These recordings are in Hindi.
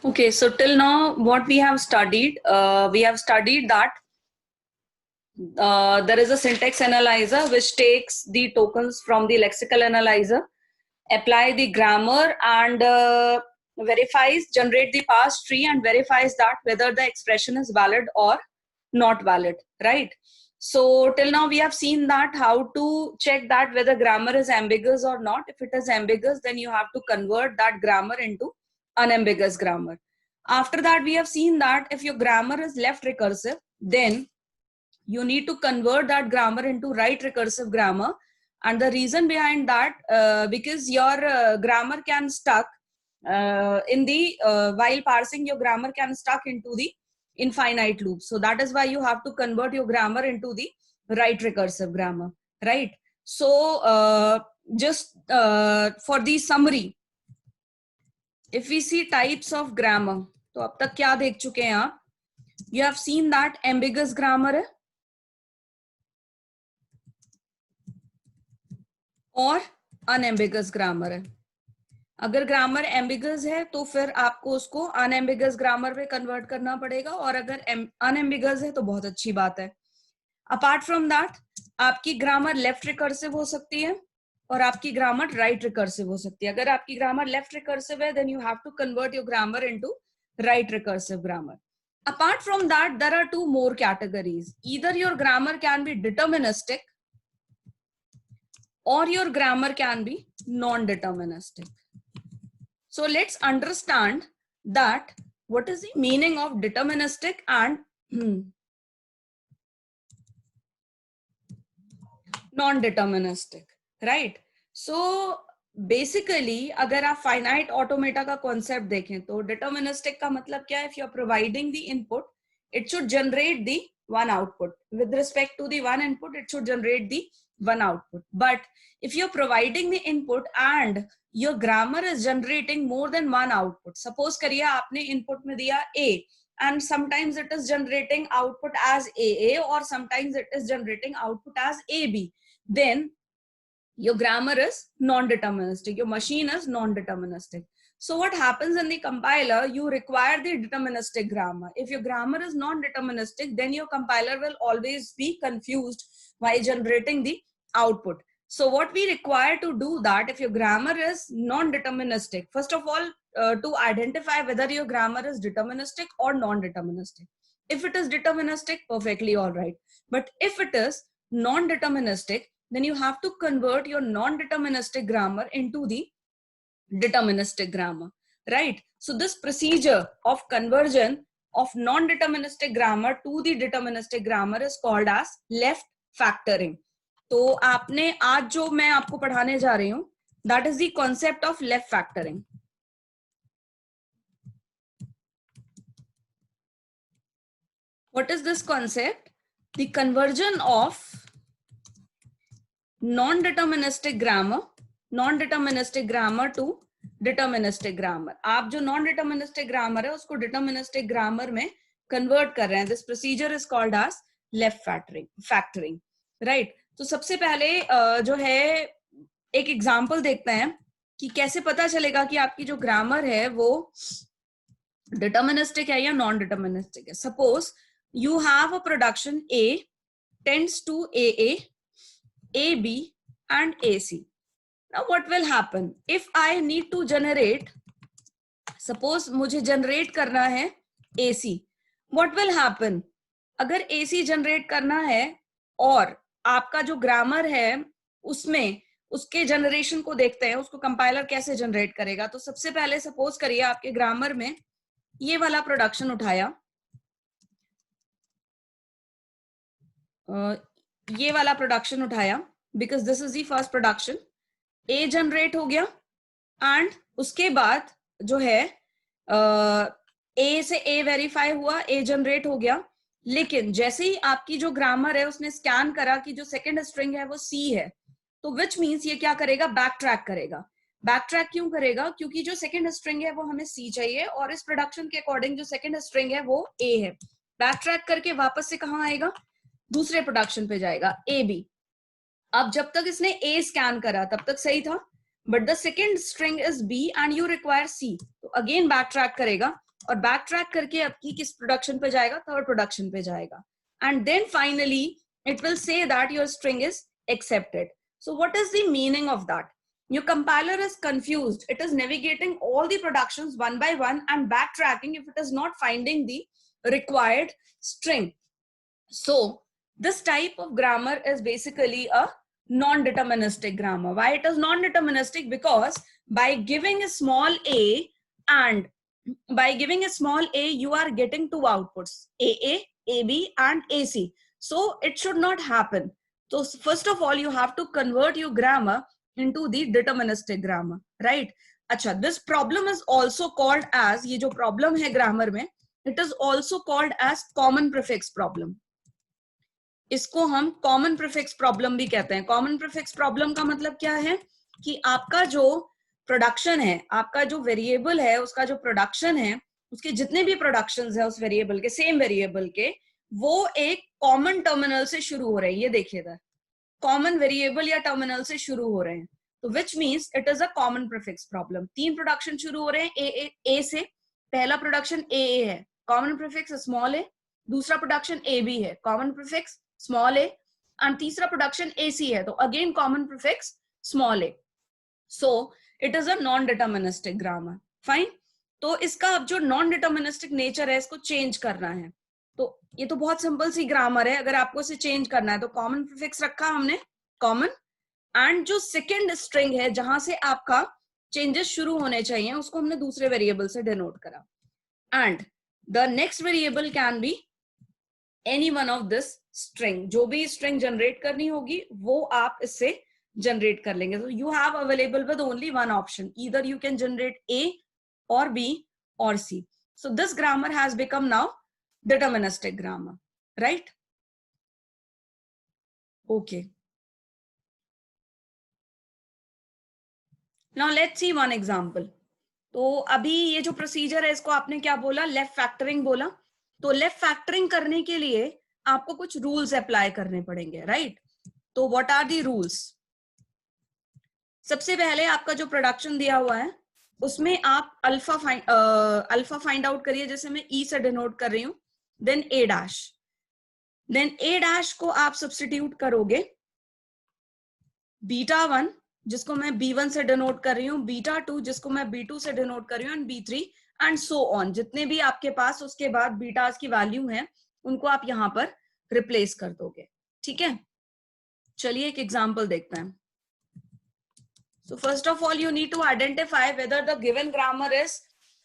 Okay, so till now, what we have studied that there is a syntax analyzer which takes the tokens from the lexical analyzer, apply the grammar, and generate the parse tree and verifies that whether the expression is valid or not valid, right? So till now we have seen that how to check that whether grammar is ambiguous or not. If it is ambiguous, then you have to convert that grammar into unambiguous grammar. After that, we have seen that if your grammar is left recursive, then you need to convert that grammar into right recursive grammar. And the reason behind that, because your grammar can stuck while parsing, your grammar can stuck into the infinite loop. So that is why you have to convert your grammar into the right recursive grammar, right? So just for the summary, if we see types of grammar, तो अब तक क्या देख चुके हैं आप? You have seen that ambiguous grammar है और unambiguous grammar है. अगर ग्रामर एम्बिगस है तो फिर आपको उसको अनएम्बिगस ग्रामर में कन्वर्ट करना पड़ेगा, और अगर अनएम्बिगस है तो बहुत अच्छी बात है. अपार्ट फ्रॉम दैट, आपकी ग्रामर लेफ्ट रिकर्सिव हो सकती है और आपकी ग्रामर राइट रिकर्सिव हो सकती है. अगर आपकी ग्रामर लेफ्ट रिकर्सिव है, then you have to convert your grammar into right recursive grammar. Apart from that, there are two more categories. Either your grammar can be deterministic or your grammar can be non-deterministic. So let's understand that what is the meaning of deterministic and non-deterministic, right? So basically अगर आप फाइनाइट ऑटोमेटा का कॉन्सेप्ट देखें तो डिटर्मिनिस्टिक का मतलब क्या है? If you are providing the input, it should generate the one output. With respect to the one input, it should generate the one output. But if you are providing the input and your grammar is generating more than one output, suppose करिए आपने इनपुट में दिया ए and sometimes it is generating output as AA or sometimes it is generating output as AB, then your grammar is non-deterministic, your machine is non-deterministic. So what happens in the compiler, you require the deterministic grammar. If your grammar is non-deterministic, then your compiler will always be confused while generating the output. So what we require to do that, if your grammar is non-deterministic, first of all, to identify whether your grammar is deterministic or non-deterministic. If it is deterministic, perfectly all right. But if it is non-deterministic, then you have to convert your non-deterministic grammar into the deterministic grammar, right? So this procedure of conversion of non-deterministic grammar to the deterministic grammar is called as left factoring. तो आपने आज जो मैं आपको पढ़ाने जा रही हूं, that is the concept of left factoring. What is this concept? The conversion of non-deterministic grammar to deterministic grammar. आप जो non-deterministic grammar है उसको deterministic grammar में convert कर रहे हैं. This procedure is called as left factoring, right? तो सबसे पहले जो है एक एग्जाम्पल देखते हैं कि कैसे पता चलेगा कि आपकी जो ग्रामर है वो डिटर्मिनिस्टिक है या नॉन डिटर्मिनिस्टिक है. Suppose you have a production A tends to AA, AB and AC. Now what will happen if I need to generate, suppose मुझे generate करना है AC, what will happen? अगर AC generate करना है और आपका जो ग्रामर है उसमें उसके जनरेशन को देखते हैं, उसको कंपाइलर कैसे जनरेट करेगा. तो सबसे पहले सपोज करिए आपके ग्रामर में ये वाला प्रोडक्शन उठाया, ये वाला प्रोडक्शन उठाया, because this is the first production. A generate हो गया एंड उसके बाद जो है ए से ए वेरीफाई हुआ, ए जनरेट हो गया. लेकिन जैसे ही आपकी जो ग्रामर है उसने स्कैन करा कि जो सेकंड स्ट्रिंग है वो सी है, तो विच मीन्स ये क्या करेगा? बैक ट्रैक करेगा. बैक ट्रैक क्यों करेगा? क्योंकि जो सेकंड स्ट्रिंग है वो हमें सी चाहिए और इस प्रोडक्शन के अकॉर्डिंग जो सेकंड स्ट्रिंग है वो ए है. बैक ट्रैक करके वापस से कहाँ आएगा? दूसरे प्रोडक्शन पे जाएगा, ए बी. अब जब तक इसने ए स्कैन करा तब तक सही था, but the second string is B and you require C, तो अगेन बैक ट्रैक करेगा और बैक ट्रैक करके आपकी किस प्रोडक्शन पे जाएगा, थर्ड प्रोडक्शन पे जाएगा, and then finally it will say that your string is accepted. So what is the meaning of that? Your compiler is confused. It is navigating all the productions one by one and backtracking if it is not finding the required string. So this type of grammar is basically a non-deterministic grammar. Why it is non-deterministic? Because by giving a small a and by giving a small a, you are getting two outputs, AA, AB and AC. So it should not happen. So first of all, you have to convert your grammar into the deterministic grammar, right? Acha, this problem is also called as, ये जो problem है grammar में, it is also called as common prefix problem. इसको हम common prefix problem भी कहते हैं. Common prefix problem का मतलब क्या है कि आपका जो प्रोडक्शन है, आपका जो वेरिएबल है, उसका जो प्रोडक्शन है, उसके जितने भी प्रोडक्शंस है उस वेरिएबल के, सेम वेरिएबल के, वो एक कॉमन टर्मिनल से शुरू हो रहे हैं. ये देखिए इधर कॉमन वेरिएबल या टर्मिनल से शुरू हो रहे हैं, तो which means it is a common prefix problem. तीन प्रोडक्शन शुरू हो रहे हैं ए से. पहला प्रोडक्शन ए है, कॉमन प्रीफिक्स स्मॉल ए. दूसरा प्रोडक्शन ए बी है, common prefix small A. And तीसरा प्रोडक्शन ए सी है, तो again common prefix small A. So it is a non deterministic grammar. Fine. तो इसका अब जो नॉन डिटर्मिनिस्टिक नेचर है, इसको चेंज करना है. तो ये तो बहुत सिंपल सी ग्रामर है. अगर आपको इसे चेंज करना है तो कॉमन प्रीफिक्स रखा हमने, कॉमन, एंड जो सेकंड स्ट्रिंग है जहां से आपका चेंजेस शुरू होने चाहिए, उसको हमने दूसरे वेरिएबल से डिनोट करा. And the next variable can be any one of this string. जो भी स्ट्रिंग जनरेट करनी होगी वो आप इससे जनरेट कर लेंगे. So you have available with only one option. Either you can generate A or B or C. So this grammar has become now deterministic grammar, right? Okay. Now let's see one example. तो अभी ये जो प्रोसीजर है, इसको आपने क्या बोला, लेफ्ट फैक्टरिंग बोला. तो लेफ्ट फैक्टरिंग करने के लिए आपको कुछ रूल्स अप्लाई करने पड़ेंगे, राइट? तो व्हाट आर दी रूल्स? सबसे पहले आपका जो प्रोडक्शन दिया हुआ है उसमें आप अल्फा फाइंड आउट करिए, जैसे मैं ई से डिनोट कर रही हूं. देन ए डैश, देन ए डैश को आप सब्स्टिट्यूट करोगे बीटा 1 जिसको मैं B1 से डिनोट कर रही हूँ, बीटा 2 जिसको मैं B2 से डिनोट कर रही हूँ, and B3 and so on. जितने भी आपके पास उसके बाद बीटास की वैल्यू है उनको आप यहां पर रिप्लेस कर दोगे. ठीक है, चलिए एक एग्जांपल देखते हैं. So first of all, you need to identify whether the given grammar is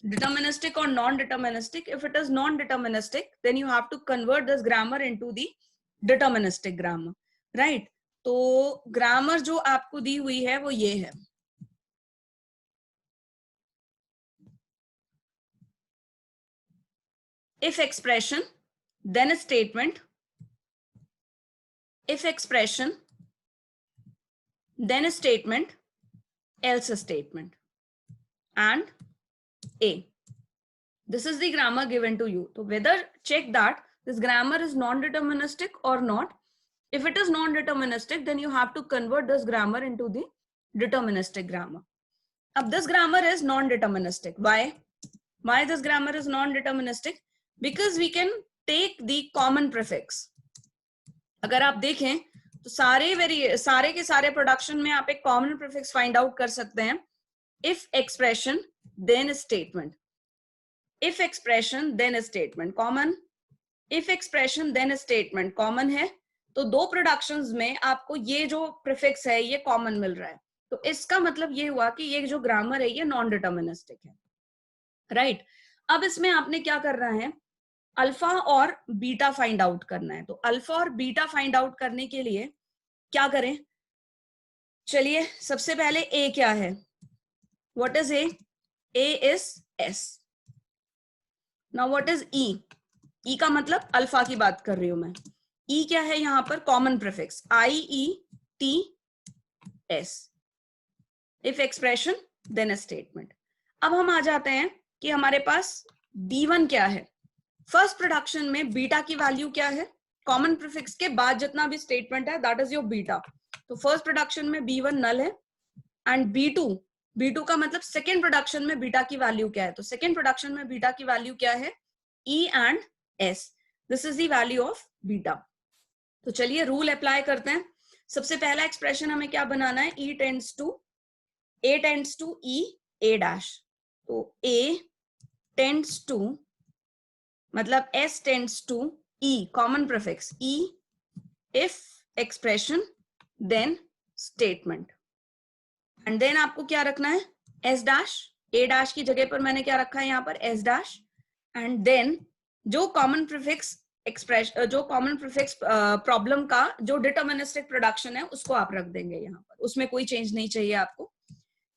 deterministic or non-deterministic. If it is non-deterministic, then you have to convert this grammar into the deterministic grammar, right? तो grammar जो आपको दी हुई है वो ये है. If expression, then a statement. If expression, then a statement, else a statement, and A. This is the grammar given to you. So whether check that this grammar is non-deterministic or not. If it is non-deterministic, then you have to convert this grammar into the deterministic grammar. Now this grammar is non-deterministic. Why? Why this grammar is non-deterministic? Because we can take the common prefix. अगर आप देखें तो सारे के सारे प्रोडक्शन में आप एक कॉमन प्रीफिक्स फाइंड आउट कर सकते हैं. If expression then statement, if expression then statement common, if expression then statement common है. तो दो प्रोडक्शंस में आपको ये जो प्रीफिक्स है ये कॉमन मिल रहा है. तो इसका मतलब ये हुआ कि ये जो ग्रामर है ये नॉन डिटर्मिनिस्टिक है, राइट? अब इसमें आपने क्या करना है, अल्फा और बीटा फाइंड आउट करना है. तो अल्फा और बीटा फाइंड आउट करने के लिए क्या करें? चलिए सबसे पहले ए क्या है? What is A? A is S. Now what is E? E का मतलब अल्फा की बात कर रही हूं मैं. ई क्या है यहां पर? Common prefix I E T S. If expression then statement. अब हम आ जाते हैं कि हमारे पास B1 क्या है. फर्स्ट प्रोडक्शन में बीटा की वैल्यू क्या है? कॉमन प्रीफिक्स के बाद जितना भी स्टेटमेंट है दैट इज योर बीटा. तो फर्स्ट प्रोडक्शन में B1 नल है एंड B2 B2 का मतलब सेकेंड प्रोडक्शन में बीटा की वैल्यू क्या है, तो सेकेंड प्रोडक्शन में बीटा की वैल्यू क्या है, E and S, this is the value of beta. तो चलिए रूल अप्लाई करते हैं। सबसे पहला एक्सप्रेशन हमें क्या बनाना है, A tends to E A dash, तो A टेंड्स टू मतलब S tends to E, common prefix E, if expression then statement, and then आपको क्या रखना है, S डैश, A डैश की जगह पर मैंने क्या रखा है यहाँ पर S डैश, एंड देन जो कॉमन प्रीफिक्स एक्सप्रेशन, जो कॉमन प्रीफिक्स प्रॉब्लम का जो डिटर्मिनिस्टिक प्रोडक्शन है उसको आप रख देंगे यहाँ पर, उसमें कोई चेंज नहीं चाहिए आपको।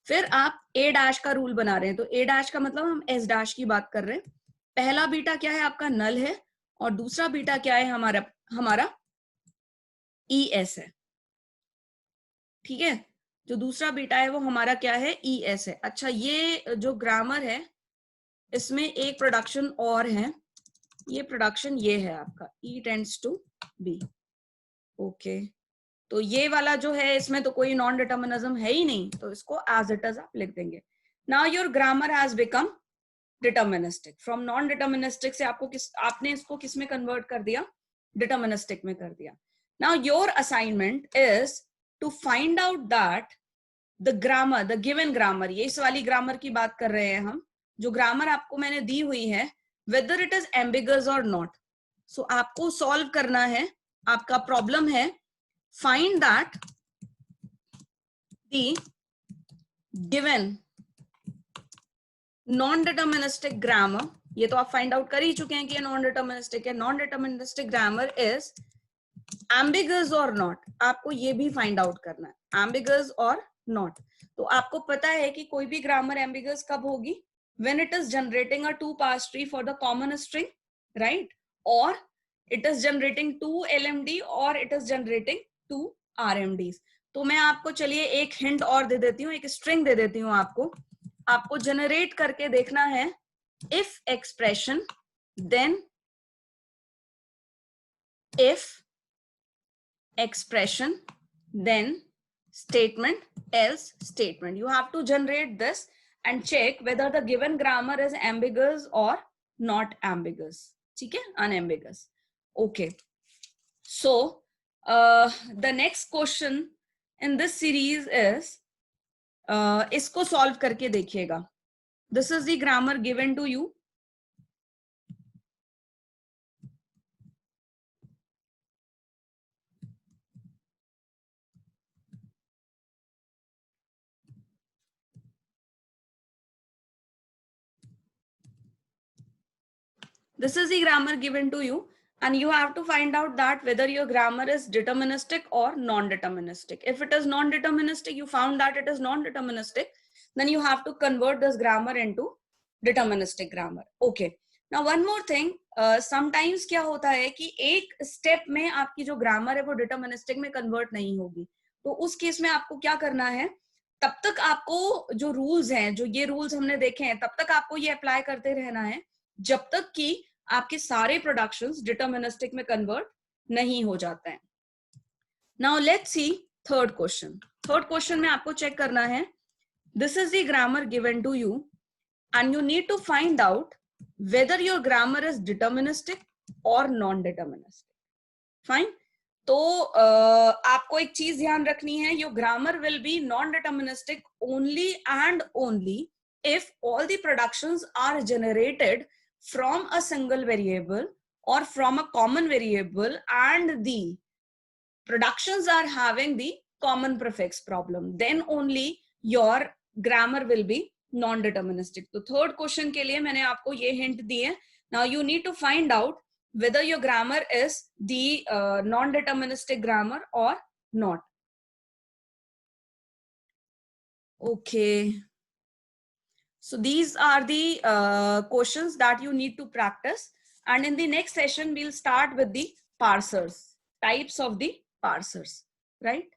फिर आप A डैश का रूल बना रहे हैं, तो A डैश का मतलब हम S डैश की बात कर रहे हैं। पहला बीटा क्या है आपका, नल है, और दूसरा बीटा क्या है हमारा ES है, ठीक है। जो दूसरा बीटा है वो हमारा क्या है, ES है। अच्छा, ये जो ग्रामर है इसमें एक प्रोडक्शन और है, ये प्रोडक्शन ये है आपका E tends to B, okay. तो ये वाला जो है इसमें तो कोई नॉन डिटर्मिनिज्म है ही नहीं, तो इसको एज इट इज आप लिख देंगे। Now your grammar has become deterministic, from non deterministic से आपने इसको किस में कन्वर्ट कर दिया, डिटर्मिनिस्टिक में कर दिया। Now your assignment is to find out that the grammar, the given grammar, ये इस वाली ग्रामर की बात कर रहे हैं हम, जो ग्रामर आपको मैंने दी हुई है, वेदर इट इज एम्बिगस और नॉट। सो आपको सॉल्व करना है, आपका प्रॉब्लम है find that the given non deterministic grammar, ये तो आप फाइंड आउट कर ही चुके हैं कि ये नॉन डिटर्मिनिस्टिक है, non deterministic grammar is ambiguous और नॉट, आपको ये भी फाइंड आउट करना है, एम्बिगस और नॉट। तो आपको पता है कि कोई भी ग्रामर एम्बिगस कब होगी, when it is generating a 2 pass tree for the common string, right, और इट इज जनरेटिंग 2 LMD और इट इज जनरेटिंग 2 RMDs। तो मैं आपको चलिए एक हिंट और दे देती हूँ, एक स्ट्रिंग दे देती हूँ आपको जनरेट करके देखना है, if expression then if expression then statement else statement. You have to generate this and check whether the given grammar is ambiguous or not ambiguous, ठीक है, unambiguous, okay। So the next question in this series is इसको solve करके देखिएगा। This is the grammar given to you. This is the grammar given to you, and you have to find out that whether your grammar is deterministic or non-deterministic. If it is non-deterministic, you found that it is non-deterministic, then you have to convert this grammar into deterministic grammar. Okay. Now one more thing, sometimes क्या होता है कि एक स्टेप में आपकी जो ग्रामर है वो डिटर्मिनिस्टिक में कन्वर्ट नहीं होगी, तो उस केस में आपको क्या करना है, तब तक आपको जो रूल्स हैं, जो ये रूल्स हमने देखे हैं, तब तक आपको ये अप्लाई करते रहना है जब तक कि आपके सारे प्रोडक्शंस डिटर्मिनिस्टिक में कन्वर्ट नहीं हो जाते हैं। Now let's see third question. Third question में आपको चेक करना है, this is the grammar given to you and you need to find out whether your grammar is deterministic और नॉन डिटर्मिनिस्टिक, फाइन। तो आपको एक चीज ध्यान रखनी है, your grammar will be non deterministic only and only if all the productions are generated from a single variable or from a common variable and the productions are having the common prefix problem, then only your grammar will be non-deterministic. तो third question के लिए मैंने आपको ये hint दी है. Now you need to find out whether your grammar is the non-deterministic grammar or not. Okay. So these are the questions that you need to practice, and in the next session we'll start with the parsers, types of the parsers, right?